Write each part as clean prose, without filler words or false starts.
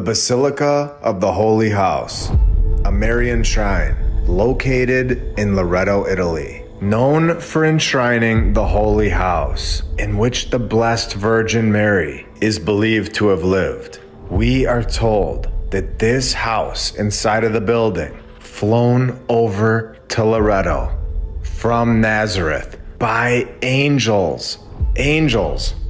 Basilica of the Holy House, a Marian shrine located in Loreto, Italy, known for enshrining the Holy House, in which the Blessed Virgin Mary is believed to have lived. We are told that this house inside of the building, flown over to Loreto from Nazareth by angels,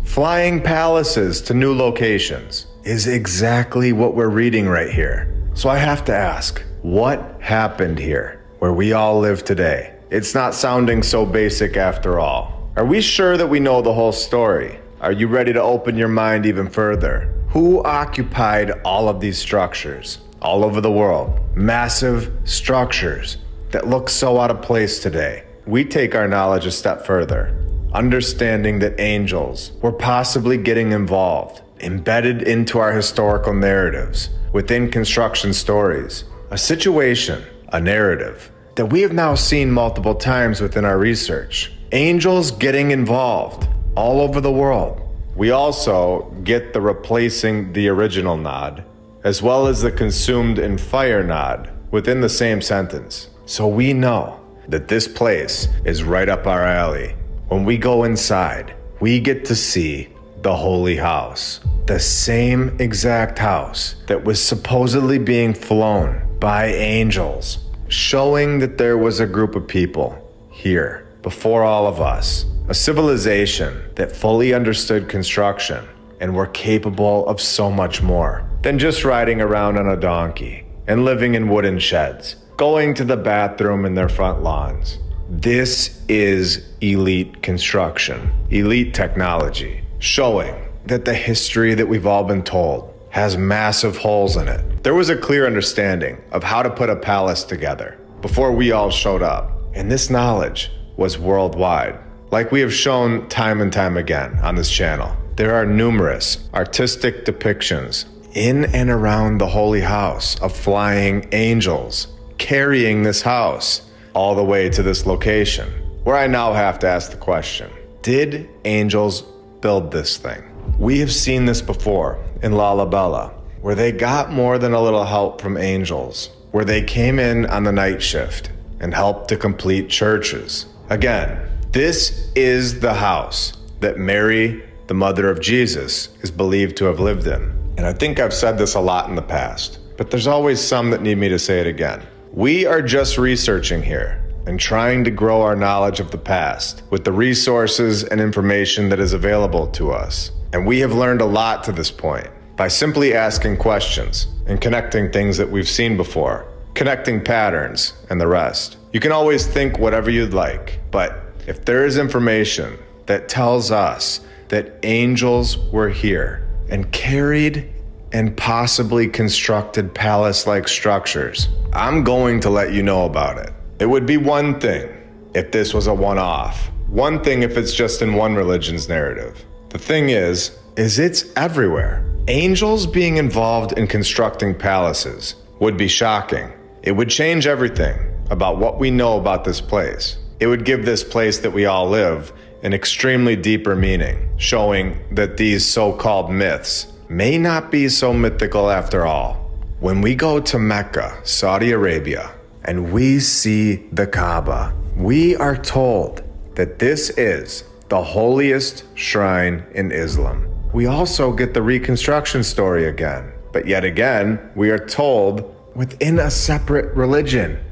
flying palaces to new locations, is exactly what we're reading right here. So I have to ask, what happened here where we all live today? It's not sounding so basic after all. Are we sure that we know the whole story? Are you ready to open your mind even further? Who occupied all of these structures all over the world? Massive structures that look so out of place today. We take our knowledge a step further, understanding that angels were possibly getting involved, embedded into our historical narratives, within construction stories, a situation, a narrative that we have now seen multiple times within our research. Angels getting involved all over the world. We also get the replacing the original nod, as well as the consumed in fire nod within the same sentence. So we know that this place is right up our alley. When we go inside, we get to see the Holy House, the same exact house that was supposedly being flown by angels, showing that there was a group of people here before all of us, a civilization that fully understood construction and were capable of so much more than just riding around on a donkey and living in wooden sheds, going to the bathroom in their front lawns. This is elite construction, elite technology, showing that the history that we've all been told has massive holes in it. There was a clear understanding of how to put a palace together before we all showed up, and this knowledge was worldwide. Like we have shown time and time again on this channel, there are numerous artistic depictions in and around the Holy House of flying angels carrying this house all the way to this location, where I now have to ask the question, did angels build this thing? We have seen this before in Lalabella, where they got more than a little help from angels, where they came in on the night shift and helped to complete churches. Again, this is the house that Mary, the mother of Jesus, is believed to have lived in. And I think I've said this a lot in the past, but there's always some that need me to say it again. We are just researching here and trying to grow our knowledge of the past with the resources and information that is available to us. And we have learned a lot to this point by simply asking questions and connecting things that we've seen before, connecting patterns and the rest. You can always think whatever you'd like, but if there is information that tells us that angels were here and carried and possibly constructed palace-like structures, I'm going to let you know about it. It would be one thing if this was a one-off. One thing if it's just in one religion's narrative. The thing is it's everywhere. Angels being involved in constructing palaces would be shocking. It would change everything about what we know about this place. It would give this place that we all live an extremely deeper meaning, showing that these so-called myths may not be so mythical after all. When we go to Mecca, Saudi Arabia, and we see the Kaaba, we are told that this is the holiest shrine in Islam. We also get the reconstruction story again, but yet again, we are told within a separate religion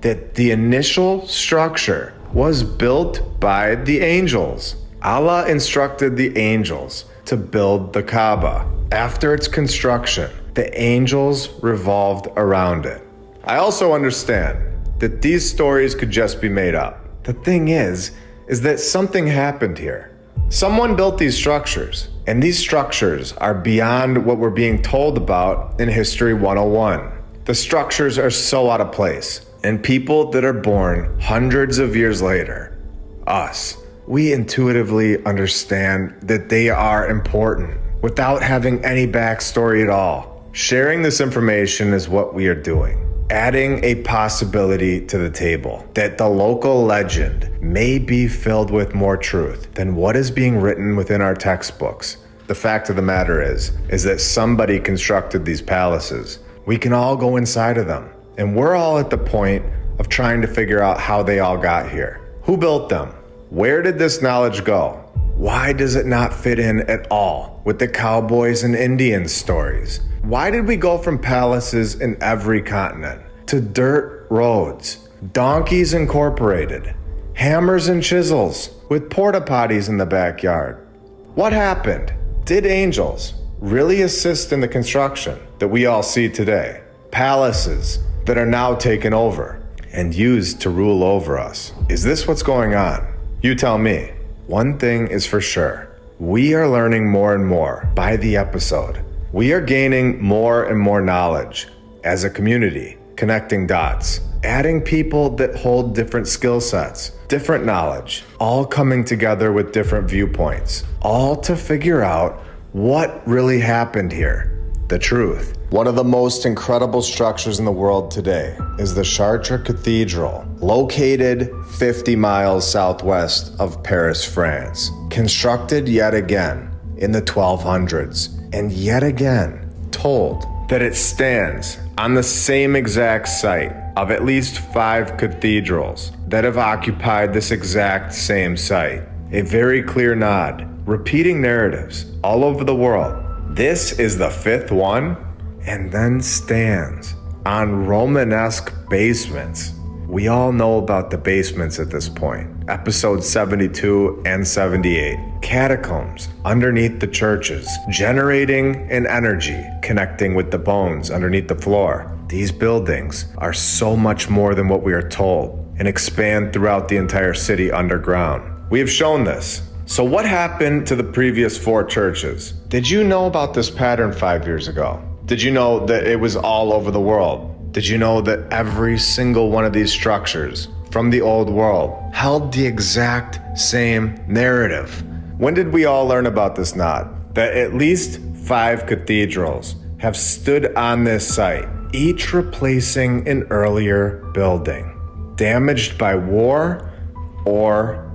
that the initial structure was built by the angels. Allah instructed the angels to build the Kaaba. After its construction, the angels revolved around it. I also understand that these stories could just be made up. The thing is that something happened here. Someone built these structures, and these structures are beyond what we're being told about in History 101. The structures are so out of place, and people that are born hundreds of years later, us, we intuitively understand that they are important without having any backstory at all. Sharing this information is what we are doing. Adding a possibility to the table that the local legend may be filled with more truth than what is being written within our textbooks, The fact of the matter is that somebody constructed these palaces. We can all go inside of them. And we're all at the point of trying to figure out how they all got here. Who built them? Where did this knowledge go? Why does it not fit in at all with the cowboys and Indians stories? Why did we go from palaces in every continent to dirt roads, donkeys incorporated, hammers and chisels with porta potties in the backyard? What happened? Did angels really assist in the construction that we all see today? Palaces that are now taken over and used to rule over us. Is this what's going on? You tell me. One thing is for sure. We are learning more and more by the episode. We are gaining more and more knowledge as a community, connecting dots, adding people that hold different skill sets, different knowledge, all coming together with different viewpoints, all to figure out what really happened here. The truth. One of the most incredible structures in the world today is the Chartres Cathedral, located 50 miles southwest of Paris, France. Constructed yet again in the 1200s, and yet again told that it stands on the same exact site of at least 5 cathedrals that have occupied this exact same site. A very clear nod, repeating narratives all over the world. This is the 5th one, and then stands on Romanesque basements. We all know about the basements at this point. Episodes 72 and 78. Catacombs underneath the churches, generating an energy connecting with the bones underneath the floor. These buildings are so much more than what we are told and expand throughout the entire city underground. We have shown this. So what happened to the previous 4 churches? Did you know about this pattern 5 years ago? Did you know that it was all over the world? Did you know that every single one of these structures from the old world held the exact same narrative? When did we all learn about this knot? That at least 5 cathedrals have stood on this site, each replacing an earlier building, damaged by war or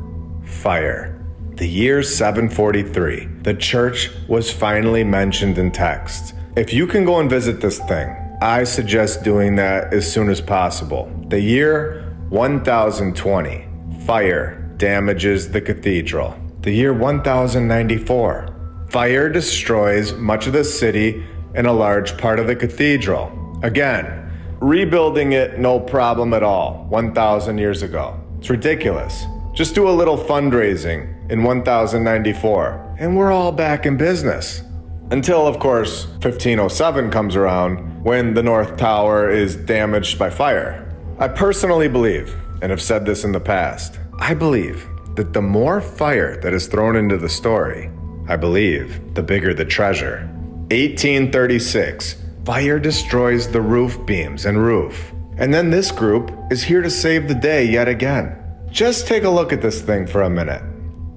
fire. The year 743, the church was finally mentioned in text. If you can go and visit this thing, I suggest doing that as soon as possible. The year 1020, fire damages the cathedral. The year 1094, fire destroys much of the city and a large part of the cathedral. Again, rebuilding it no problem at all 1,000 years ago. It's ridiculous. Just do a little fundraising in 1094, and we're all back in business. Until, of course, 1507 comes around, when the North Tower is damaged by fire. I personally believe, and have said this in the past, I believe that the more fire that is thrown into the story, I believe, the bigger the treasure. 1836, fire destroys the roof beams and roof. And then this group is here to save the day yet again. Just take a look at this thing for a minute.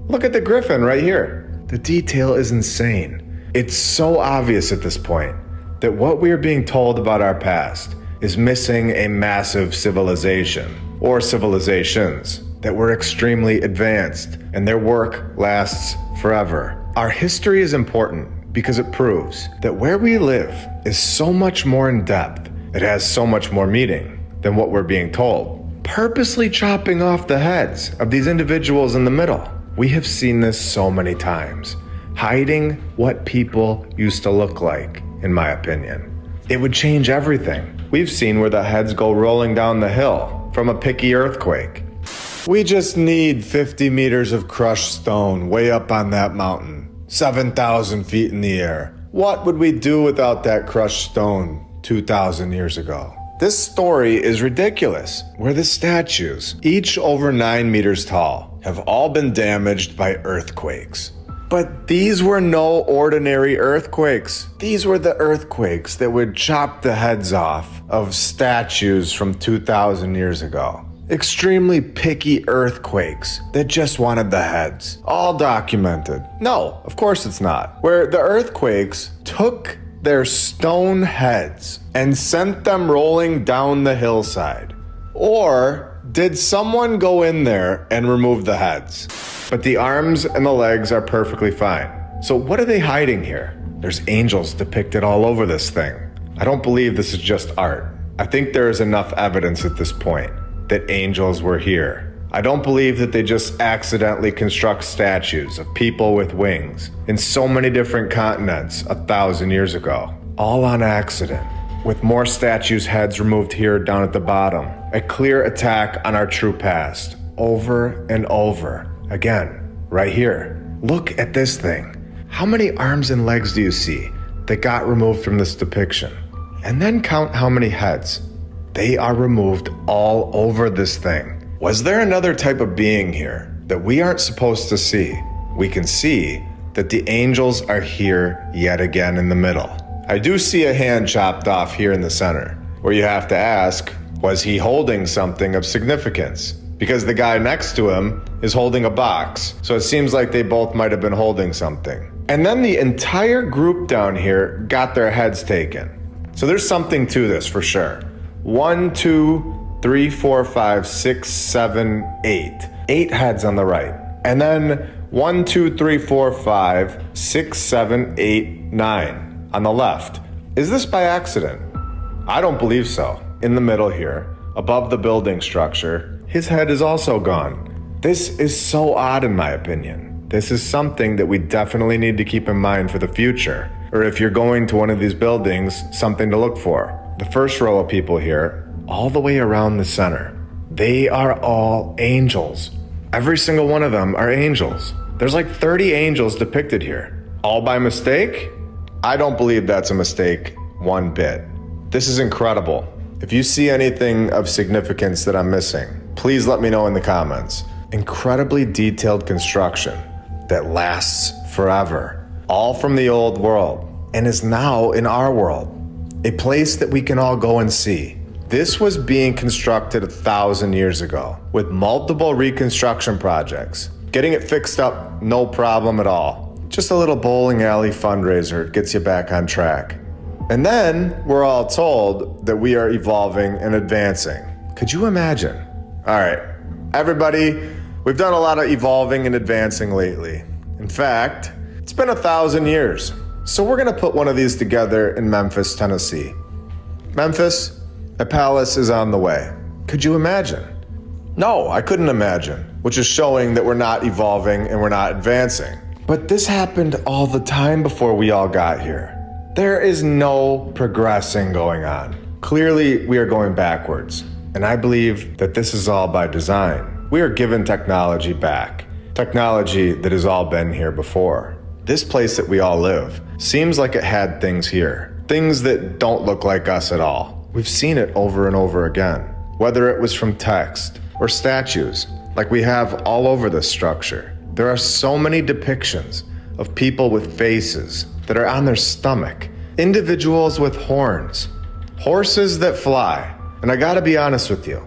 Look at the griffin right here. The detail is insane. It's so obvious at this point that what we are being told about our past is missing a massive civilization, or civilizations, that were extremely advanced and their work lasts forever. Our history is important because it proves that where we live is so much more in depth, it has so much more meaning than what we're being told. Purposely chopping off the heads of these individuals in the middle. We have seen this so many times. Hiding what people used to look like, in my opinion. It would change everything. We've seen where the heads go rolling down the hill from a picky earthquake. We just need 50 meters of crushed stone way up on that mountain, 7,000 feet in the air. What would we do without that crushed stone 2,000 years ago? This story is ridiculous, where the statues, each over 9 meters tall, have all been damaged by earthquakes. But these were no ordinary earthquakes. These were the earthquakes that would chop the heads off of statues from 2,000 years ago. Extremely picky earthquakes that just wanted the heads. All documented. No, of course it's not. Where the earthquakes took their stone heads and sent them rolling down the hillside. Or did someone go in there and remove the heads? But the arms and the legs are perfectly fine. So what are they hiding here? There's angels depicted all over this thing. I don't believe this is just art. I think there is enough evidence at this point that angels were here. I don't believe that they just accidentally construct statues of people with wings in so many different continents 1,000 years ago, all on accident, with more statues' heads removed here down at the bottom. A clear attack on our true past, over and over. Again, right here. Look at this thing. How many arms and legs do you see that got removed from this depiction? And then count how many heads. They are removed all over this thing. Was there another type of being here that we aren't supposed to see? We can see that the angels are here yet again in the middle. I do see a hand chopped off here in the center, where you have to ask, was he holding something of significance? Because the guy next to him is holding a box, so it seems like they both might have been holding something. And then the entire group down here got their heads taken. So there's something to this for sure. 1, 2, 3, 4, 5, 6, 7, 8. 8 heads on the right. And then 1, 2, 3, 4, 5, 6, 7, 8, 9 on the left. Is this by accident? I don't believe so. In the middle here, above the building structure, his head is also gone. This is so odd in my opinion. This is something that we definitely need to keep in mind for the future. Or if you're going to one of these buildings, something to look for. The first row of people here, all the way around the center, they are all angels. Every single one of them are angels. There's like 30 angels depicted here. All by mistake? I don't believe that's a mistake one bit. This is incredible. If you see anything of significance that I'm missing, please let me know in the comments. Incredibly detailed construction that lasts forever, all from the old world, and is now in our world, a place that we can all go and see. This was being constructed 1,000 years ago with multiple reconstruction projects. Getting it fixed up, no problem at all. Just a little bowling alley fundraiser gets you back on track. And then we're all told that we are evolving and advancing. Could you imagine? All right, everybody, we've done a lot of evolving and advancing lately. In fact, it's been 1,000 years. So we're gonna put one of these together in Memphis, Tennessee. Memphis, a palace is on the way. Could you imagine? No, I couldn't imagine, which is showing that we're not evolving and we're not advancing. But this happened all the time before we all got here. There is no progressing going on. Clearly, we are going backwards. And I believe that this is all by design. We are given technology back. Technology that has all been here before. This place that we all live seems like it had things here. Things that don't look like us at all. We've seen it over and over again. Whether it was from text or statues, like we have all over this structure. There are so many depictions of people with faces that are on their stomach. Individuals with horns. Horses that fly. And I gotta be honest with you,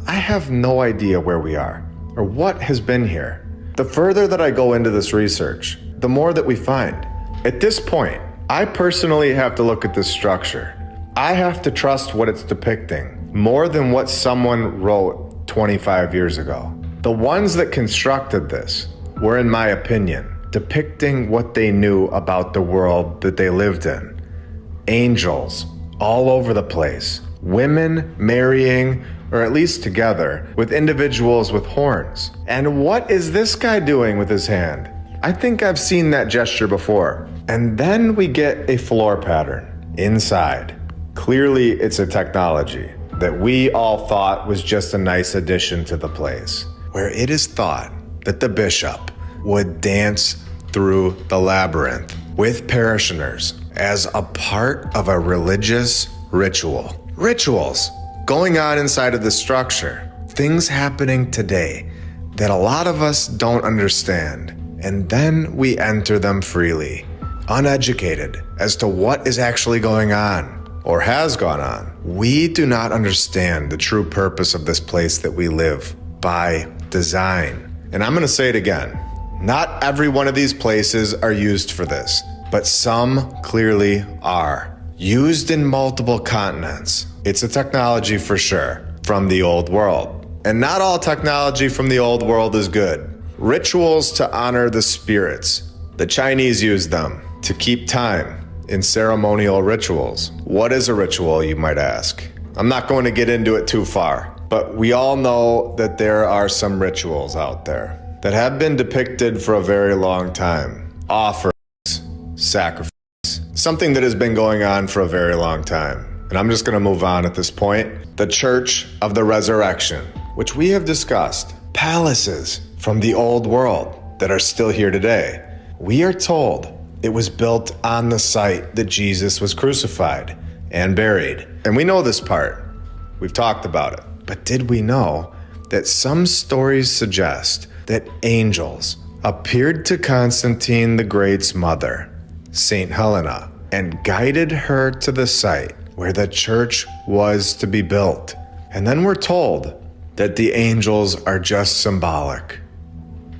I have no idea where we are or what has been here. The further that I go into this research, the more that we find. At this point, I personally have to look at this structure. I have to trust what it's depicting more than what someone wrote 25 years ago. The ones that constructed this were, in my opinion, depicting what they knew about the world that they lived in. Angels all over the place. Women marrying, or at least together, with individuals with horns. And what is this guy doing with his hand? I think I've seen that gesture before. And then we get a floor pattern inside. Clearly, it's a technology that we all thought was just a nice addition to the place, where it is thought that the bishop would dance through the labyrinth with parishioners as a part of a religious ritual. Rituals going on inside of the structure. Things happening today that a lot of us don't understand. And then we enter them freely, uneducated as to what is actually going on or has gone on. We do not understand the true purpose of this place that we live by design. And I'm gonna say it again. Not every one of these places are used for this, but some clearly are. Used in multiple continents. It's a technology for sure, from the old world. And not all technology from the old world is good. Rituals to honor the spirits, The Chinese used them to keep time in ceremonial rituals. What is a ritual, you might ask? I'm not going to get into it too far, but we all know that there are some rituals out there that have been depicted for a very long time. Offerings, sacrifice, something that has been going on for a very long time. And I'm just going to move on at this point. The Church of the Resurrection, which we have discussed, palaces from the old world that are still here today. We are told it was built on the site that Jesus was crucified and buried. And we know this part. We've talked about it. But did we know that some stories suggest that angels appeared to Constantine the Great's mother, Saint Helena, and guided her to the site where the church was to be built? And then we're told that the angels are just symbolic.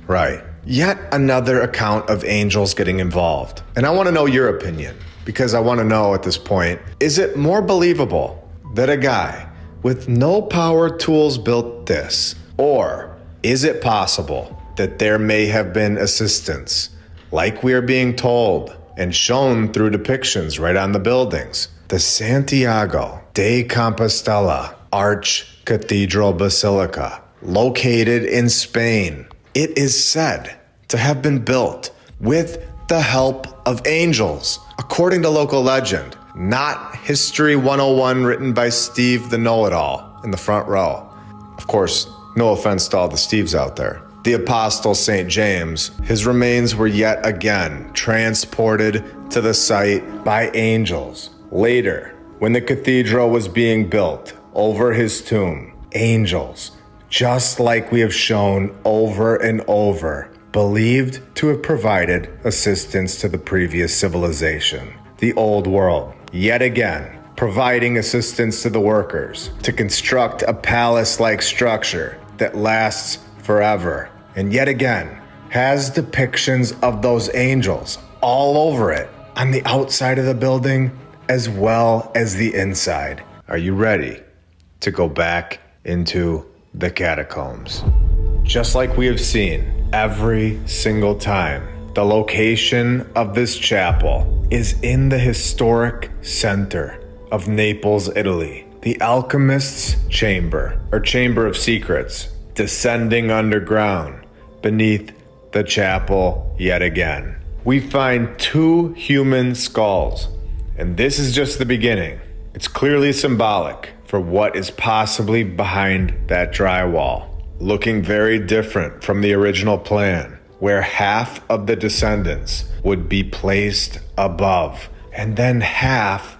Right. Yet another account of angels getting involved. And I want to know your opinion, because I want to know at this point, is it more believable that a guy with no power tools built this? Or is it possible that there may have been assistance, like we are being told and shown through depictions right on the buildings? The Santiago de Compostela Arch Cathedral Basilica, located in Spain. It is said to have been built with the help of angels, according to local legend, not History 101 written by Steve the Know-It-All in the front row. Of course, no offense to all the Steves out there. The Apostle St. James, his remains were yet again transported to the site by angels. Later, when the cathedral was being built over his tomb, angels, just like we have shown over and over, believed to have provided assistance to the previous civilization, the old world, yet again providing assistance to the workers to construct a palace-like structure that lasts forever, and yet again has depictions of those angels all over it, on the outside of the building as well as the inside. Are you ready to go back into the catacombs? Just like we have seen every single time, the location of this chapel is in the historic center of Naples, Italy. The alchemist's chamber, or chamber of secrets, descending underground beneath the chapel yet again. We find 2 human skulls, and this is just the beginning. It's clearly symbolic for what is possibly behind that drywall, looking very different from the original plan, where half of the descendants would be placed above and then half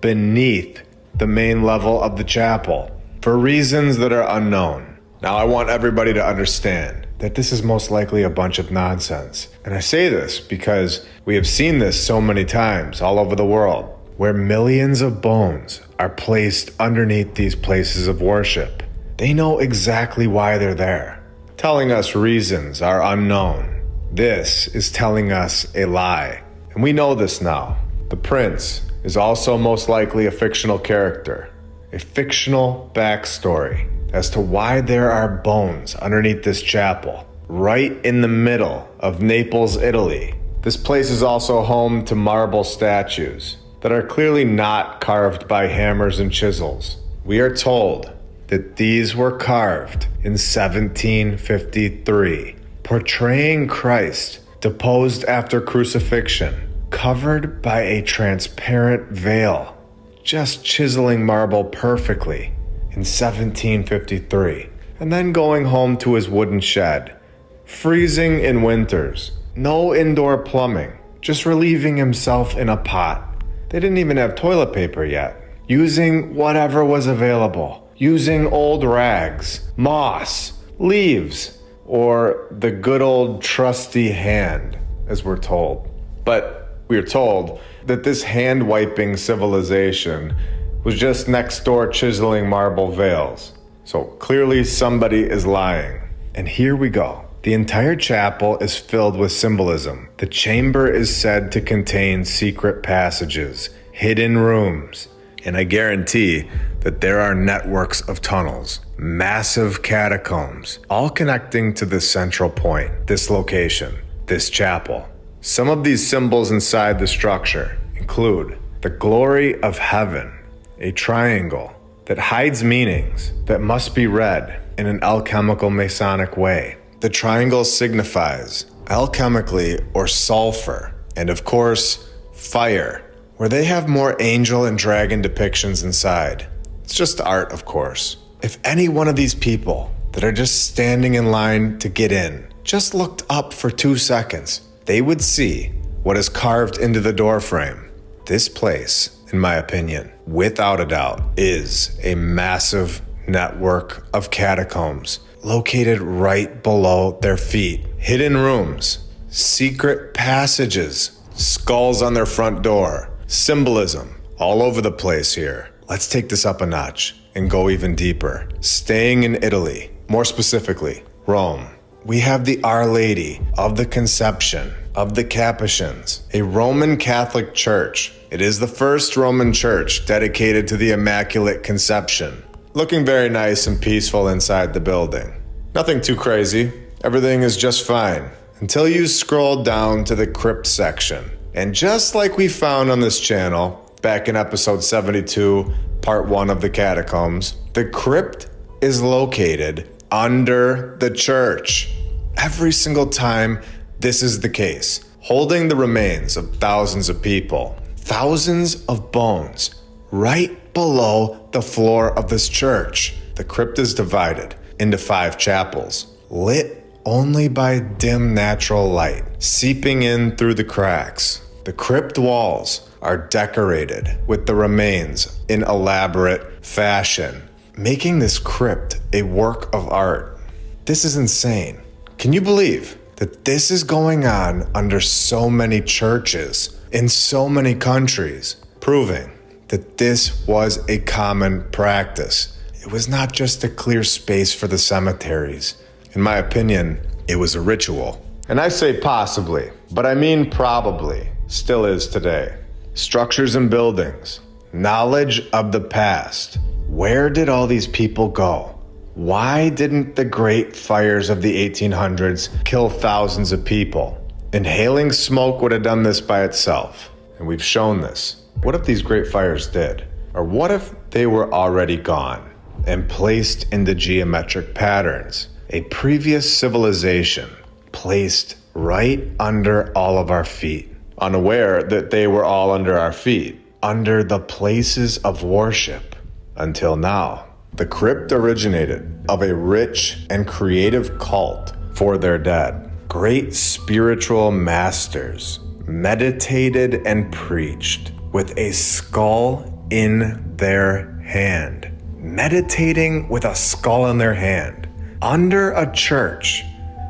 beneath the main level of the chapel, for reasons that are unknown. Now, I want everybody to understand that this is most likely a bunch of nonsense. And I say this because we have seen this so many times all over the world, where millions of bones are placed underneath these places of worship. They know exactly why they're there. Telling us reasons are unknown. This is telling us a lie. And we know this now. The prince is also most likely a fictional character, a fictional backstory as to why there are bones underneath this chapel, right in the middle of Naples, Italy. This place is also home to marble statues that are clearly not carved by hammers and chisels. We are told that these were carved in 1753, portraying Christ deposed after crucifixion, covered by a transparent veil, just chiseling marble perfectly in 1753, and then going home to his wooden shed, freezing in winters, no indoor plumbing, just relieving himself in a pot. They didn't even have toilet paper yet, using whatever was available, using old rags, moss, leaves, or the good old trusty hand, as we're told. But we're told that this hand-wiping civilization was just next door chiseling marble veils. So clearly somebody is lying. And here we go. The entire chapel is filled with symbolism. The chamber is said to contain secret passages, hidden rooms, and I guarantee that there are networks of tunnels, massive catacombs, all connecting to this central point, this location, this chapel. Some of these symbols inside the structure include the glory of heaven, a triangle that hides meanings that must be read in an alchemical Masonic way. The triangle signifies alchemically or sulfur, and of course, fire, where they have more angel and dragon depictions inside. It's just art, of course. If any one of these people that are just standing in line to get in just looked up for 2 seconds, they would see what is carved into the doorframe. This place, in my opinion, without a doubt, is a massive network of catacombs located right below their feet. Hidden rooms, secret passages, skulls on their front door, symbolism all over the place here. Let's take this up a notch and go even deeper. Staying in Italy, more specifically, Rome, we have the Our Lady of the Conception of the Capuchins, a Roman Catholic church. It is the first Roman church dedicated to the Immaculate Conception. Looking very nice and peaceful inside the building. Nothing too crazy. Everything is just fine until you scroll down to the crypt section. And just like we found on this channel back in episode 72, part 1 of the Catacombs, the crypt is located under the church. Every single time this is the case, holding the remains of thousands of people, thousands of bones, right below the floor of this church. The crypt is divided into 5 chapels, lit only by dim natural light, seeping in through the cracks. The crypt walls are decorated with the remains in elaborate fashion, making this crypt a work of art. This is insane. Can you believe that this is going on under so many churches in so many countries, proving that this was a common practice? It was not just a clear space for the cemeteries. In my opinion, it was a ritual. And I say possibly, but I mean probably, still is today. Structures and buildings, knowledge of the past. Where did all these people go? Why didn't the great fires of the 1800s kill thousands of people? Inhaling smoke would have done this by itself, and we've shown this. What if these great fires did? Or what if they were already gone and placed into geometric patterns? A previous civilization placed right under all of our feet, unaware that they were all under our feet, under the places of worship, until now. The crypt originated of a rich and creative cult for their dead. Great spiritual masters meditated and preached with a skull in their hand. Meditating with a skull in their hand under a church.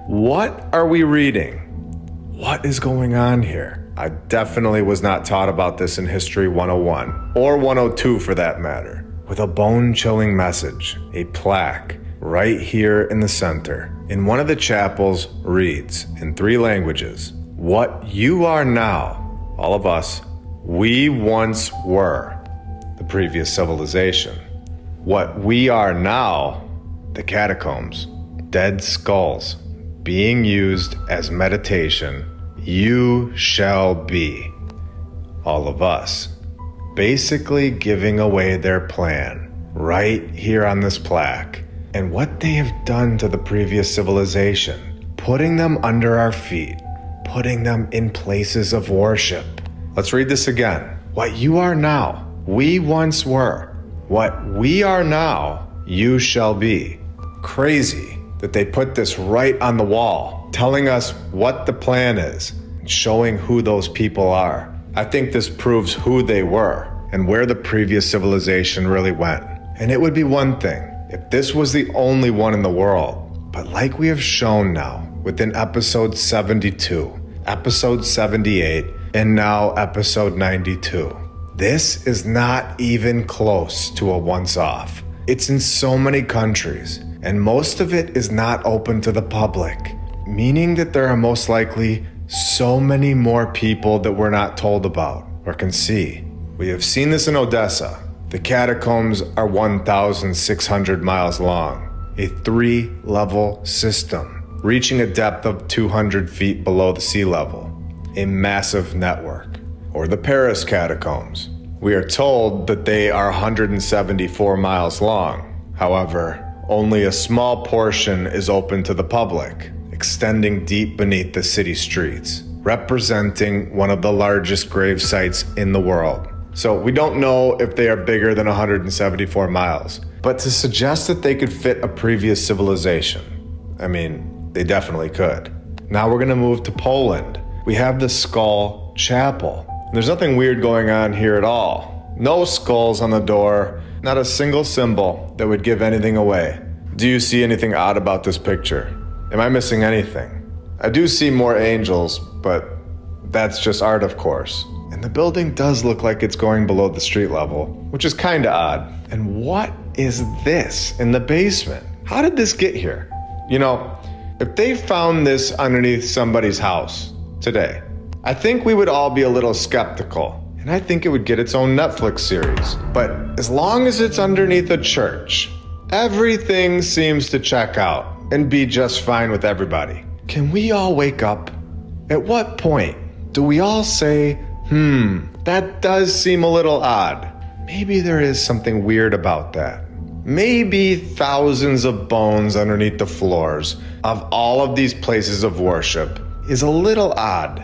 What are we reading? What is going on here? I definitely was not taught about this in History 101, or 102 for that matter. With a bone-chilling message, a plaque right here in the center. In one of the chapels reads, in 3 languages, "What you are now, all of us, we once were, the previous civilization. What we are now, the catacombs, dead skulls, being used as meditation, you shall be, all of us." Basically giving away their plan right here on this plaque, and what they have done to the previous civilization, putting them under our feet, putting them in places of worship. Let's read this again. What you are now, we once were. What we are now, you shall be. Crazy that they put this right on the wall, telling us what the plan is, and showing who those people are. I think this proves who they were and where the previous civilization really went. And it would be one thing if this was the only one in the world. But like we have shown now within episode 72, episode 78, and now episode 92, this is not even close to a once-off. It's in so many countries, and most of it is not open to the public, meaning that there are most likely so many more people that we're not told about or can see. We have seen this in Odessa. The catacombs are 1,600 miles long, a 3-level system, reaching a depth of 200 feet below the sea level. a massive network. Or the Paris Catacombs. We are told that they are 174 miles long. However, only a small portion is open to the public, extending deep beneath the city streets, representing one of the largest grave sites in the world. So we don't know if they are bigger than 174 miles, but to suggest that they could fit a previous civilization, I mean, they definitely could. Now we're gonna move to Poland. We have the Skull Chapel. There's nothing weird going on here at all. No skulls on the door, not a single symbol that would give anything away. Do you see anything odd about this picture? Am I missing anything? I do see more angels, but that's just art, of course. And the building does look like it's going below the street level, which is kinda odd. And what is this in the basement? How did this get here? You know, if they found this underneath somebody's house today, I think we would all be a little skeptical, and I think it would get its own Netflix series. But as long as it's underneath a church, everything seems to check out and be just fine with everybody. Can we all wake up? At what point do we all say, that does seem a little odd. Maybe there is something weird about that. Maybe thousands of bones underneath the floors of all of these places of worship is a little odd.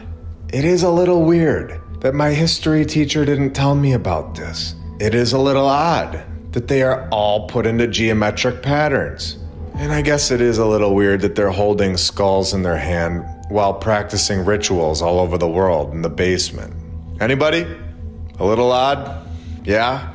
It is a little weird that my history teacher didn't tell me about this. It is a little odd that they are all put into geometric patterns. And I guess it is a little weird that they're holding skulls in their hand while practicing rituals all over the world in the basement. Anybody? A little odd? Yeah?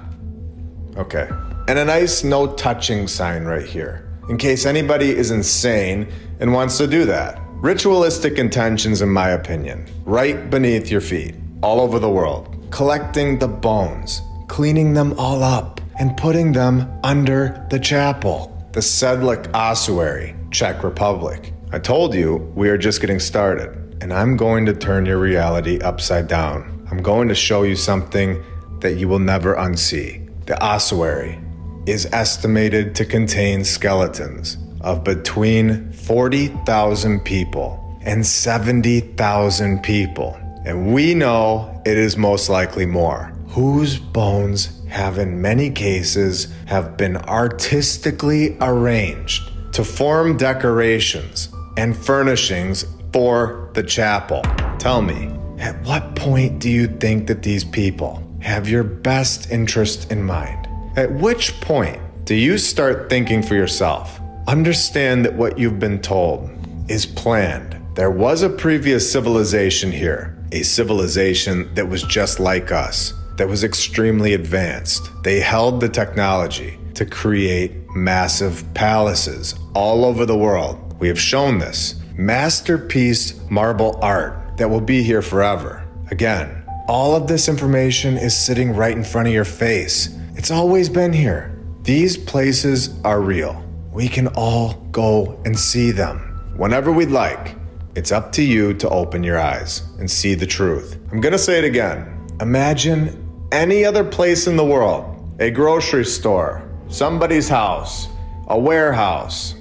Okay. And a nice no touching sign right here, in case anybody is insane and wants to do that. Ritualistic intentions, in my opinion, right beneath your feet, all over the world. Collecting the bones, cleaning them all up, and putting them under the chapel. The Sedlic Ossuary, Czech Republic. I told you we are just getting started, and I'm going to turn your reality upside down. I'm going to show you something that you will never unsee. The ossuary is estimated to contain skeletons of between 40,000 people and 70,000 people. And we know it is most likely more, whose bones have in many cases have been artistically arranged to form decorations and furnishings for the chapel. Tell me, at what point do you think that these people have your best interest in mind? At which point do you start thinking for yourself? Understand that what you've been told is planned. There was a previous civilization here, a civilization that was just like us, that was extremely advanced. They held the technology to create massive palaces all over the world. We have shown this. Masterpiece marble art that will be here forever. Again, all of this information is sitting right in front of your face. It's always been here. These places are real. We can all go and see them whenever we'd like. It's up to you to open your eyes and see the truth. I'm gonna say it again. Imagine any other place in the world, a grocery store, somebody's house, a warehouse,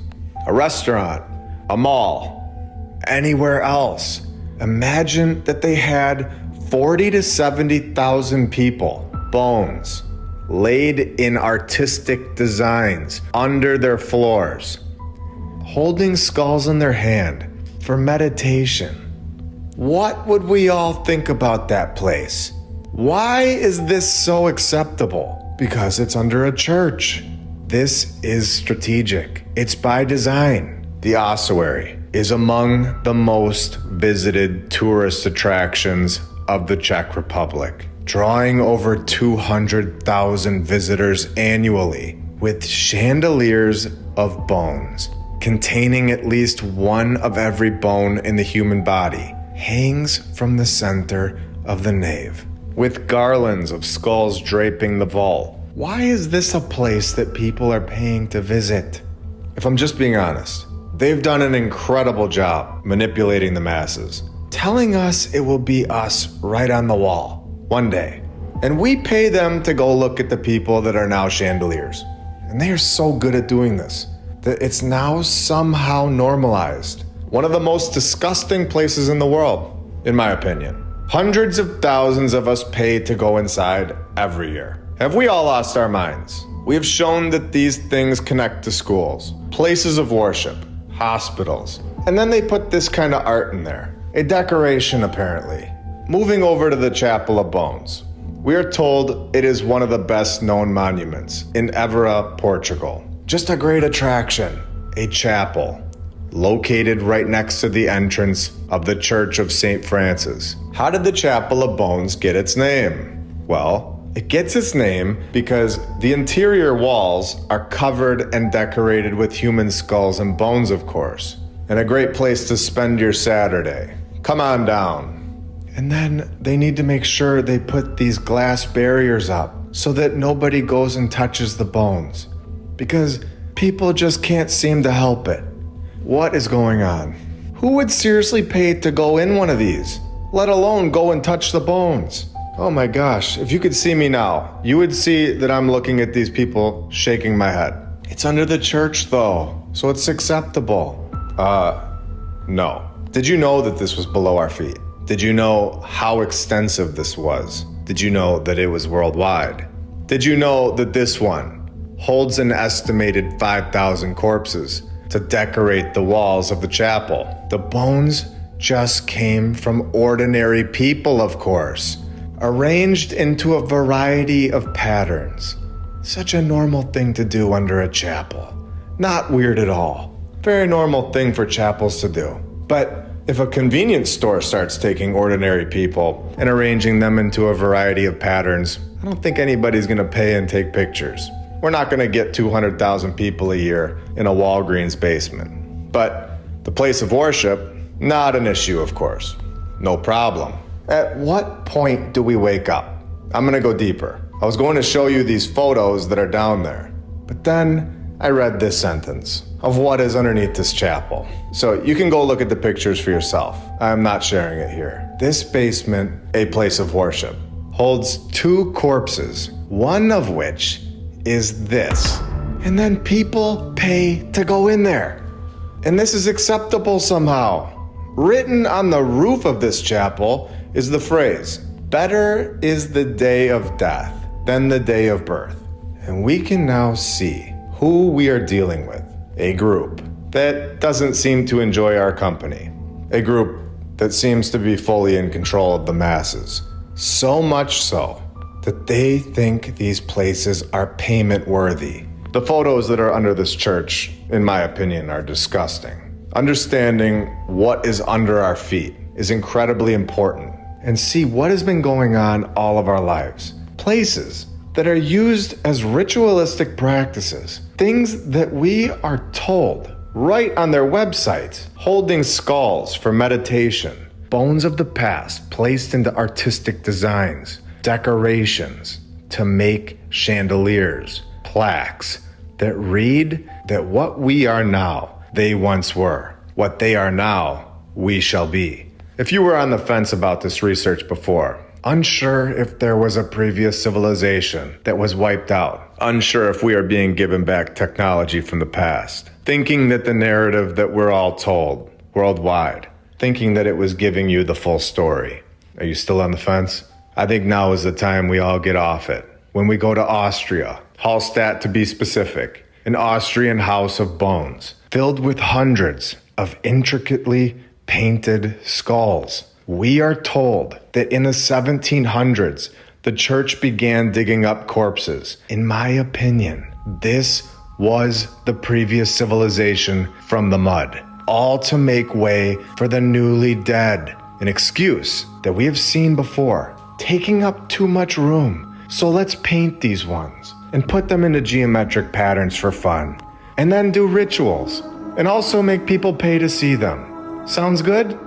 a restaurant, a mall, anywhere else. Imagine that they had 40 to 70,000 people, bones, laid in artistic designs under their floors, holding skulls in their hand for meditation. What would we all think about that place? Why is this so acceptable? Because it's under a church. This is strategic. It's by design. The ossuary is among the most visited tourist attractions of the Czech Republic, drawing over 200,000 visitors annually, with chandeliers of bones containing at least one of every bone in the human body hangs from the center of the nave, with garlands of skulls draping the vault. Why is this a place that people are paying to visit? If I'm just being honest, they've done an incredible job manipulating the masses, telling us it will be us right on the wall one day. And we pay them to go look at the people that are now chandeliers. And they are so good at doing this that it's now somehow normalized. One of the most disgusting places in the world. in my opinion. Hundreds of thousands of us pay to go inside every year. Have we all lost our minds? We have shown that these things connect to schools, places of worship, hospitals, and then they put this kind of art in there. A decoration, apparently. Moving over to the Chapel of Bones. We are told it is one of the best known monuments in Évora, Portugal. Just a great attraction, a chapel, located right next to the entrance of the Church of St. Francis. How did the Chapel of Bones get its name? Well, it gets its name because the interior walls are covered and decorated with human skulls and bones, of course, and a great place to spend your Saturday. Come on down. And then they need to make sure they put these glass barriers up so that nobody goes and touches the bones, because people just can't seem to help it. What is going on? Who would seriously pay to go in one of these, let alone go and touch the bones? Oh my gosh, if you could see me now, you would see that I'm looking at these people shaking my head. It's under the church though, so it's acceptable. No. Did you know that this was below our feet? Did you know how extensive this was? Did you know that it was worldwide? Did you know that this one holds an estimated 5,000 corpses to decorate the walls of the chapel? The bones just came from ordinary people, of course, arranged into a variety of patterns. Such a normal thing to do under a chapel. Not weird at all. Very normal thing for chapels to do. But if a convenience store starts taking ordinary people and arranging them into a variety of patterns, I don't think anybody's gonna pay and take pictures. We're not gonna get 200,000 people a year in a Walgreens basement. But the place of worship, not an issue, of course. No problem. At what point do we wake up? I'm gonna go deeper. I was going to show you these photos that are down there, but then I read this sentence of what is underneath this chapel. So you can go look at the pictures for yourself. I'm not sharing it here. This basement, a place of worship, holds 2 corpses, one of which is this. And then people pay to go in there. And this is acceptable somehow. Written on the roof of this chapel is the phrase, "Better is the day of death than the day of birth." And we can now see who we are dealing with. A group that doesn't seem to enjoy our company. A group that seems to be fully in control of the masses. So much so that they think these places are payment worthy. The photos that are under this church, in my opinion, are disgusting. Understanding what is under our feet is incredibly important, and see what has been going on all of our lives. Places that are used as ritualistic practices. Things that we are told right on their websites, holding skulls for meditation. Bones of the past placed into artistic designs, decorations to make chandeliers, plaques that read that what we are now, they once were. What they are now, we shall be. If you were on the fence about this research before, unsure if there was a previous civilization that was wiped out, unsure if we are being given back technology from the past, thinking that the narrative that we're all told worldwide, thinking that it was giving you the full story. Are you still on the fence? I think now is the time we all get off it. When we go to Austria, Hallstatt to be specific, an Austrian house of bones, filled with hundreds of intricately painted skulls. We are told that in the 1700s, the church began digging up corpses. In my opinion, this was the previous civilization from the mud, all to make way for the newly dead. An excuse that we have seen before, taking up too much room. So let's paint these ones and put them into geometric patterns for fun, and then do rituals, and also make people pay to see them. Sounds good?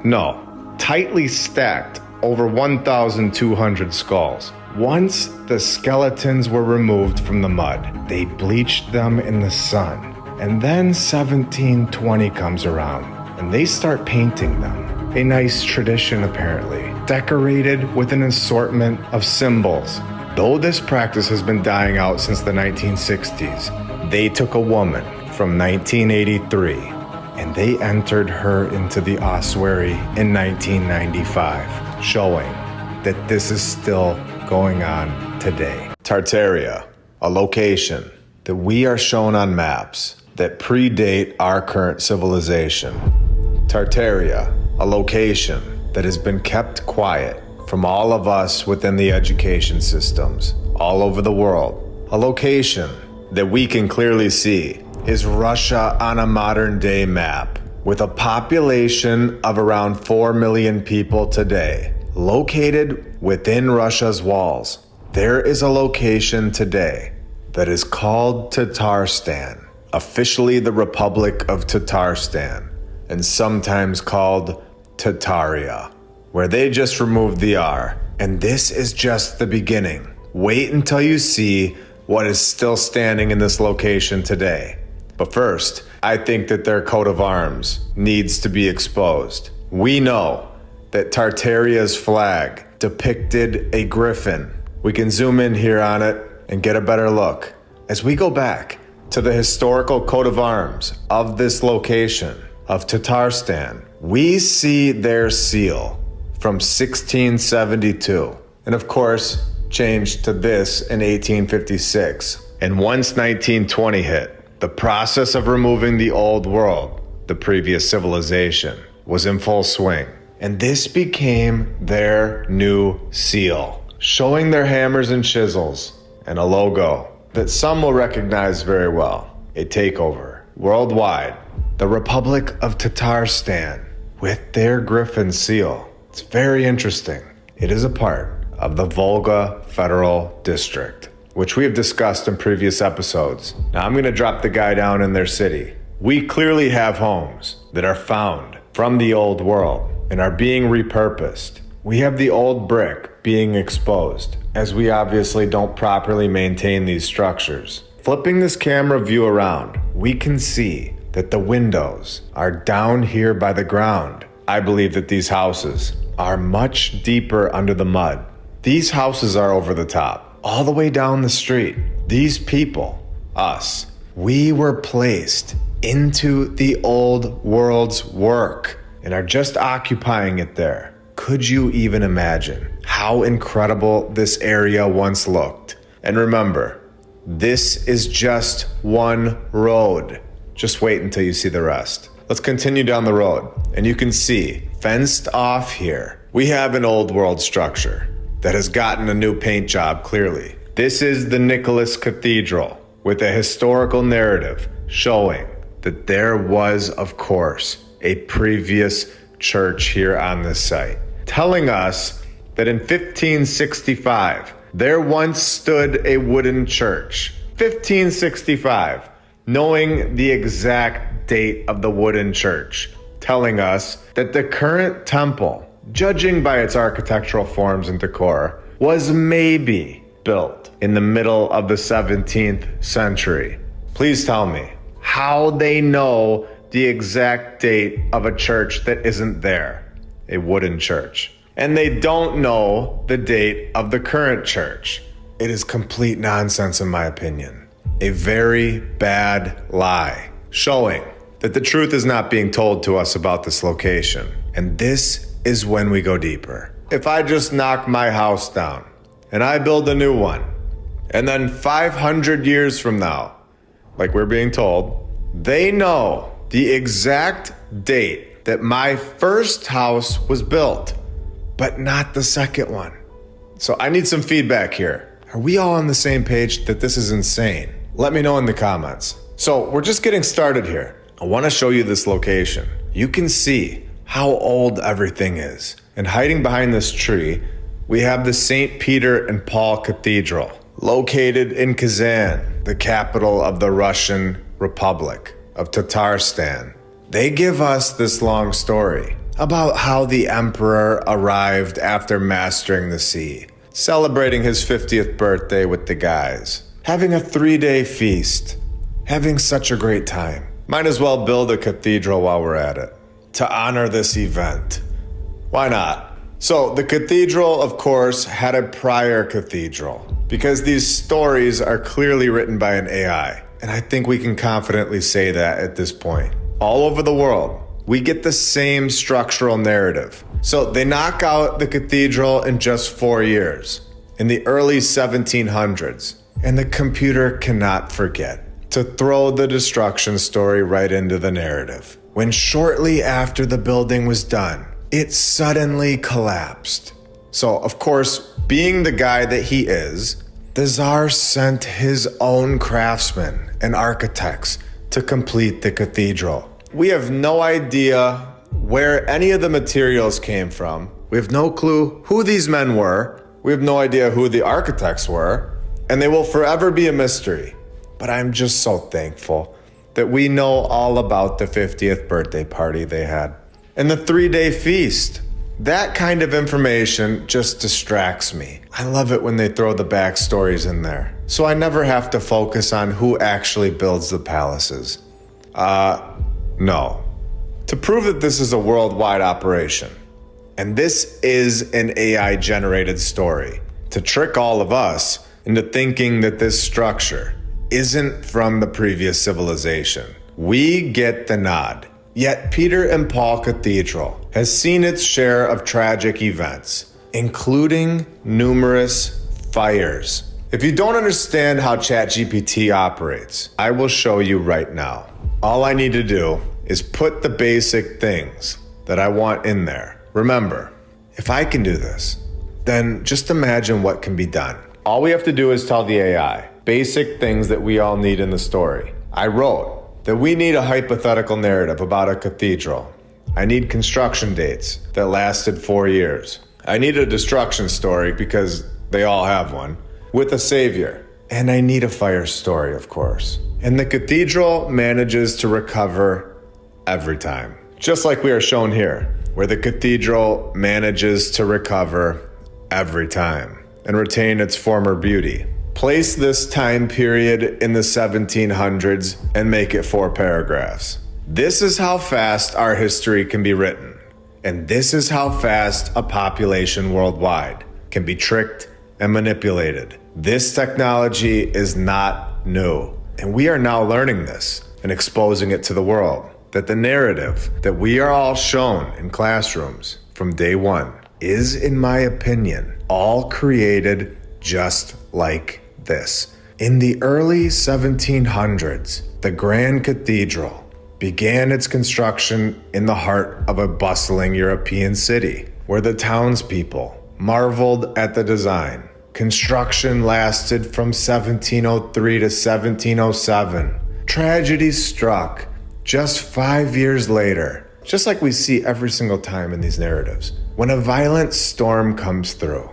No. Tightly stacked over 1,200 skulls. Once the skeletons were removed from the mud, they bleached them in the sun. And then 1720 comes around, and they start painting them. A nice tradition, apparently, decorated with an assortment of symbols. Though this practice has been dying out since the 1960s, they took a woman from 1983 and they entered her into the ossuary in 1995, showing that this is still going on today. Tartaria, a location that we are shown on maps that predate our current civilization. Tartaria, a location that has been kept quiet from all of us within the education systems all over the world. A location that we can clearly see is Russia on a modern day map, with a population of around 4 million people today. Located within Russia's walls, there is a location today that is called Tatarstan, officially the Republic of Tatarstan, and sometimes called Tartaria, where they just removed the R. And this is just the beginning. Wait until you see what is still standing in this location today. But first, I think that their coat of arms needs to be exposed. We know that Tartaria's flag depicted a griffin. We can zoom in here on it and get a better look. As we go back to the historical coat of arms of this location, of Tatarstan, we see their seal from 1672, and of course, changed to this in 1856. And once 1920 hit, the process of removing the old world, the previous civilization, was in full swing. And this became their new seal, showing their hammers and chisels and a logo that some will recognize very well. A takeover worldwide. The Republic of Tatarstan with their griffin seal. It's very interesting. It is a part of the Volga Federal District, which we have discussed in previous episodes. Now I'm going to drop the guy down in their city. We clearly have homes that are found from the old world and are being repurposed. We have the old brick being exposed, as we obviously don't properly maintain these structures. Flipping this camera view around, we can see that the windows are down here by the ground. I believe that these houses are much deeper under the mud. These houses are over the top, all the way down the street. These people, us, we were placed into the old world's work and are just occupying it there. Could you even imagine how incredible this area once looked? And remember, this is just one road. Just wait until you see the rest. Let's continue down the road, and you can see, fenced off here, we have an old world structure that has gotten a new paint job clearly. This is the Nicholas Cathedral, with a historical narrative showing that there was, of course, a previous church here on this site, telling us that in 1565, there once stood a wooden church. 1565. Knowing the exact date of the wooden church, telling us that the current temple, judging by its architectural forms and decor, was maybe built in the middle of the 17th century. Please tell me how they know the exact date of a church that isn't there, a wooden church. And they don't know the date of the current church. It is complete nonsense in my opinion. A very bad lie, showing that the truth is not being told to us about this location. And this is when we go deeper. If I just knock my house down and I build a new one, and then 500 years from now, like we're being told, they know the exact date that my first house was built, but not the second one. So I need some feedback here. Are we all on the same page that this is insane? Let me know in the comments. So we're just getting started here. I want to show you this location. You can see how old everything is. And hiding behind this tree, we have the St. Peter and Paul Cathedral, located in Kazan, the capital of the Russian Republic of Tatarstan. They give us this long story about how the emperor arrived after mastering the sea, celebrating his 50th birthday with the guys, having a 3-day feast, having such a great time. Might as well build a cathedral while we're at it to honor this event. Why not? So the cathedral, of course, had a prior cathedral, because these stories are clearly written by an AI. And I think we can confidently say that at this point. all over the world, we get the same structural narrative. So they knock out the cathedral in just 4 years, in the early 1700s, and the computer cannot forget to throw the destruction story right into the narrative. When shortly after the building was done, it suddenly collapsed. So, of course, being the guy that he is, the Tsar sent his own craftsmen and architects to complete the cathedral. We have no idea where any of the materials came from. We have no clue who these men were. We have no idea who the architects were, and they will forever be a mystery. But I'm just so thankful that we know all about the 50th birthday party they had and the 3-day feast. That kind of information just distracts me. I love it when they throw the backstories in there, so I never have to focus on who actually builds the palaces. No. To prove that this is a worldwide operation, and this is an AI-generated story, to trick all of us into thinking that this structure isn't from the previous civilization. We get the nod. Yet Peter and Paul Cathedral has seen its share of tragic events, including numerous fires. If you don't understand how ChatGPT operates, I will show you right now. All I need to do is put the basic things that I want in there. Remember, if I can do this, then just imagine what can be done. All we have to do is tell the AI basic things that we all need in the story. I wrote that we need a hypothetical narrative about a cathedral. I need construction dates that lasted 4 years. I need a destruction story because they all have one, with a savior. And I need a fire story, of course. And the cathedral manages to recover every time. Just like we are shown here, where the cathedral manages to recover every time and retain its former beauty. Place this time period in the 1700s and make it 4 paragraphs. This is how fast our history can be written. And this is how fast a population worldwide can be tricked and manipulated. This technology is not new. And we are now learning this and exposing it to the world. That the narrative that we are all shown in classrooms from day one is, in my opinion, all created just like this. In the early 1700s, the Grand Cathedral began its construction in the heart of a bustling European city, where the townspeople marveled at the design. Construction lasted from 1703 to 1707. Tragedy struck just 5 years later, just like we see every single time in these narratives, when a violent storm comes through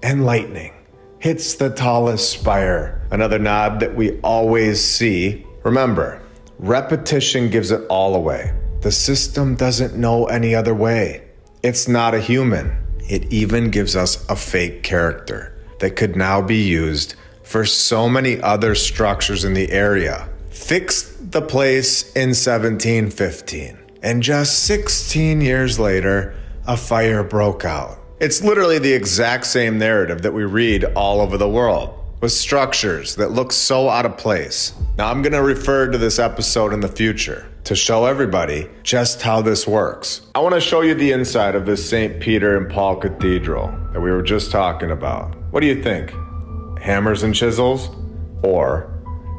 and lightning hits the tallest spire, another nod that we always see. Remember, repetition gives it all away. The system doesn't know any other way. It's not a human. It even gives us a fake character that could now be used for so many other structures in the area. Fixed the place in 1715, and just 16 years later, a fire broke out. It's literally the exact same narrative that we read all over the world, with structures that look so out of place. Now I'm gonna refer to this episode in the future to show everybody just how this works. I wanna show you the inside of this St. Peter and Paul Cathedral that we were just talking about. What do you think? Hammers and chisels? Or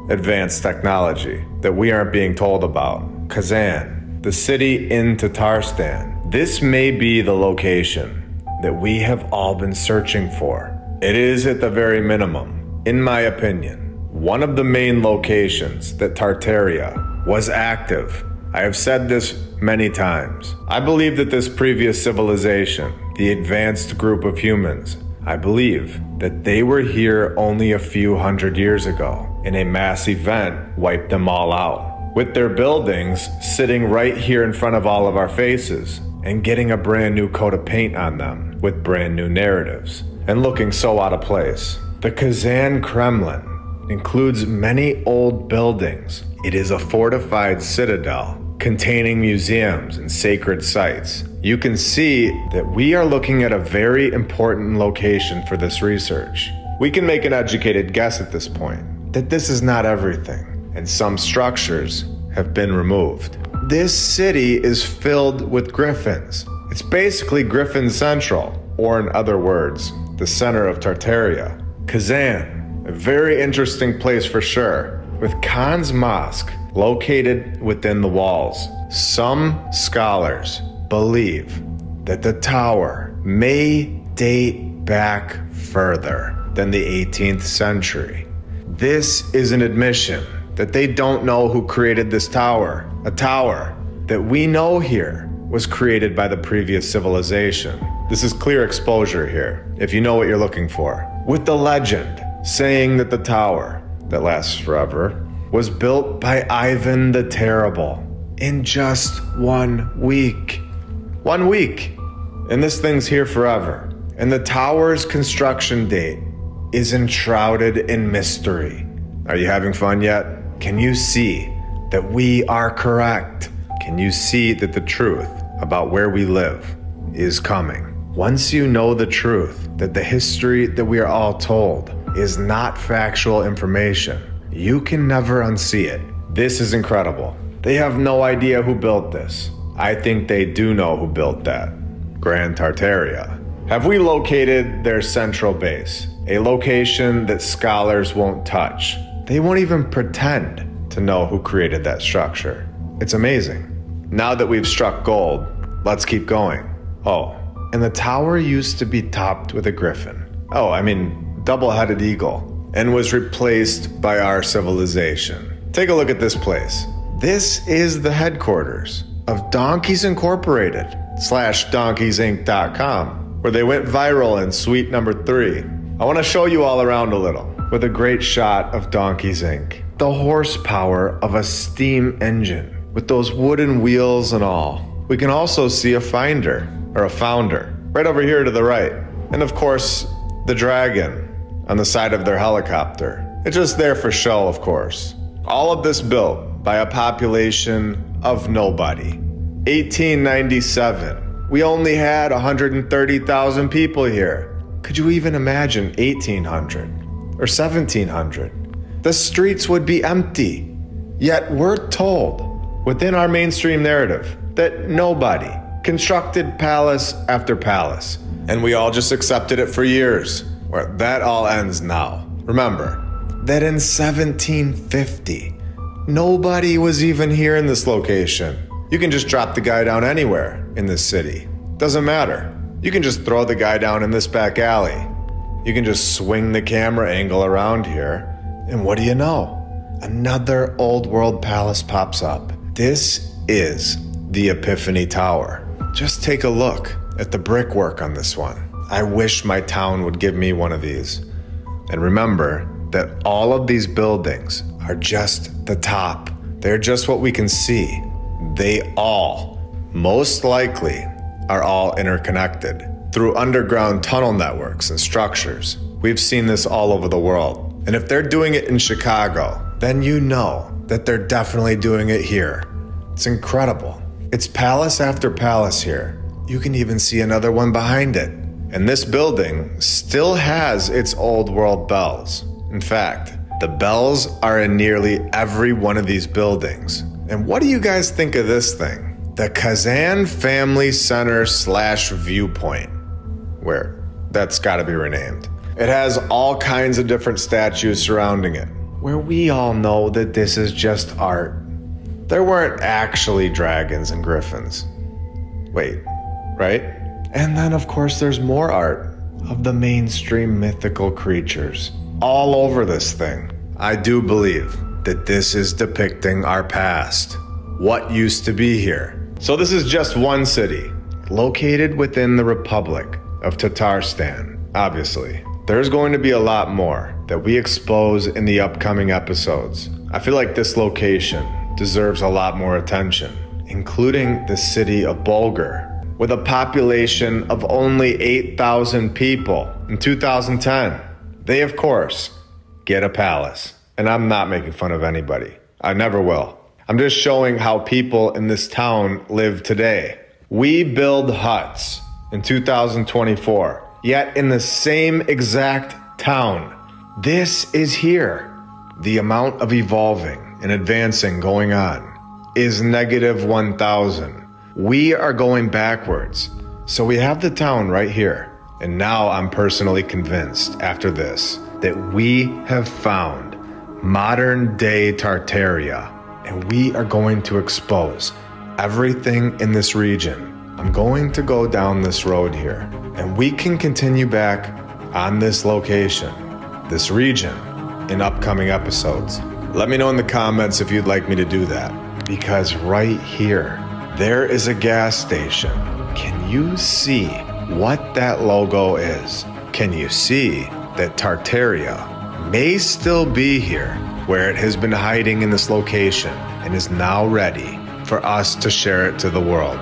advanced technology that we aren't being told about? Kazan, the city in Tatarstan. This may be the location that we have all been searching for. It is, at the very minimum, in my opinion, one of the main locations that Tartaria was active. I have said this many times. I believe that this previous civilization, the advanced group of humans, I believe that they were here only a few hundred years ago, and a mass event wiped them all out, with their buildings sitting right here in front of all of our faces and getting a brand new coat of paint on them with brand new narratives and looking so out of place. The Kazan Kremlin includes many old buildings. It is a fortified citadel containing museums and sacred sites. You can see that we are looking at a very important location for this research. We can make an educated guess at this point that this is not everything, and some structures have been removed. This city is filled with griffins. It's basically Griffin Central, or in other words, the center of Tartaria. Kazan, a very interesting place for sure, with Khan's Mosque located within the walls. Some scholars believe that the tower may date back further than the 18th century. This is an admission that they don't know who created this tower, a tower that we know here was created by the previous civilization. This is clear exposure here, if you know what you're looking for. With the legend saying that the tower, that lasts forever, was built by Ivan the Terrible in just 1 week. 1 week! And this thing's here forever. And the tower's construction date is enshrouded in mystery. Are you having fun yet? Can you see that we are correct? Can you see that the truth about where we live is coming? Once you know the truth, that the history that we are all told is not factual information, you can never unsee it. This is incredible. They have no idea who built this. I think they do know who built that. Grand Tartaria. Have we located their central base? A location that scholars won't touch. They won't even pretend to know who created that structure. It's amazing. Now that we've struck gold, let's keep going. Oh, and the tower used to be topped with a griffin. Double-headed eagle, and was replaced by our civilization. Take a look at this place. This is the headquarters of Donkeys Incorporated /DonkeysInc.com, where they went viral in suite number 3. I want to show you all around a little with a great shot of Donkeys Inc. The horsepower of a steam engine with those wooden wheels and all. We can also see a founder right over here to the right. And of course, the dragon on the side of their helicopter. It's just there for show, of course. All of this built by a population of nobody. 1897, we only had 130,000 people here. Could you even imagine 1800 or 1700? The streets would be empty. Yet we're told within our mainstream narrative that nobody constructed palace after palace, and we all just accepted it for years. Where that all ends now. Remember that in 1750, nobody was even here in this location. You can just drop the guy down anywhere in this city. Doesn't matter. You can just throw the guy down in this back alley. You can just swing the camera angle around here, and what do you know? Another old world palace pops up. This is the Epiphany Tower. Just take a look at the brickwork on this one. I wish my town would give me one of these. And remember that all of these buildings are just the top. They're just what we can see. They all, most likely, are all interconnected through underground tunnel networks and structures. We've seen this all over the world. And if they're doing it in Chicago, then you know that they're definitely doing it here. It's incredible. It's palace after palace here. You can even see another one behind it. And this building still has its old world bells. In fact, the bells are in nearly every one of these buildings. And what do you guys think of this thing? The Kazan Family Center /Viewpoint. Where? That's gotta be renamed. It has all kinds of different statues surrounding it, where we all know that this is just art. There weren't actually dragons and griffins. Wait, right? And then, of course, there's more art of the mainstream mythical creatures all over this thing. I do believe that this is depicting our past, what used to be here. So this is just one city, located within the Republic of Tatarstan, obviously. There's going to be a lot more that we expose in the upcoming episodes. I feel like this location deserves a lot more attention, including the city of Bulgar, with a population of only 8,000 people in 2010. They, of course, get a palace. And I'm not making fun of anybody. I never will. I'm just showing how people in this town live today. We build huts in 2024, yet in the same exact town. This is here. The amount of evolving and advancing going on is negative 1,000. We are going backwards. So we have the town right here. And now I'm personally convinced after this that we have found modern day Tartaria. And we are going to expose everything in this region. I'm going to go down this road here. And we can continue back on this location, this region, in upcoming episodes. Let me know in the comments if you'd like me to do that. Because right here, there is a gas station. Can you see what that logo is? Can you see that Tartaria may still be here, where it has been hiding in this location and is now ready for us to share it to the world?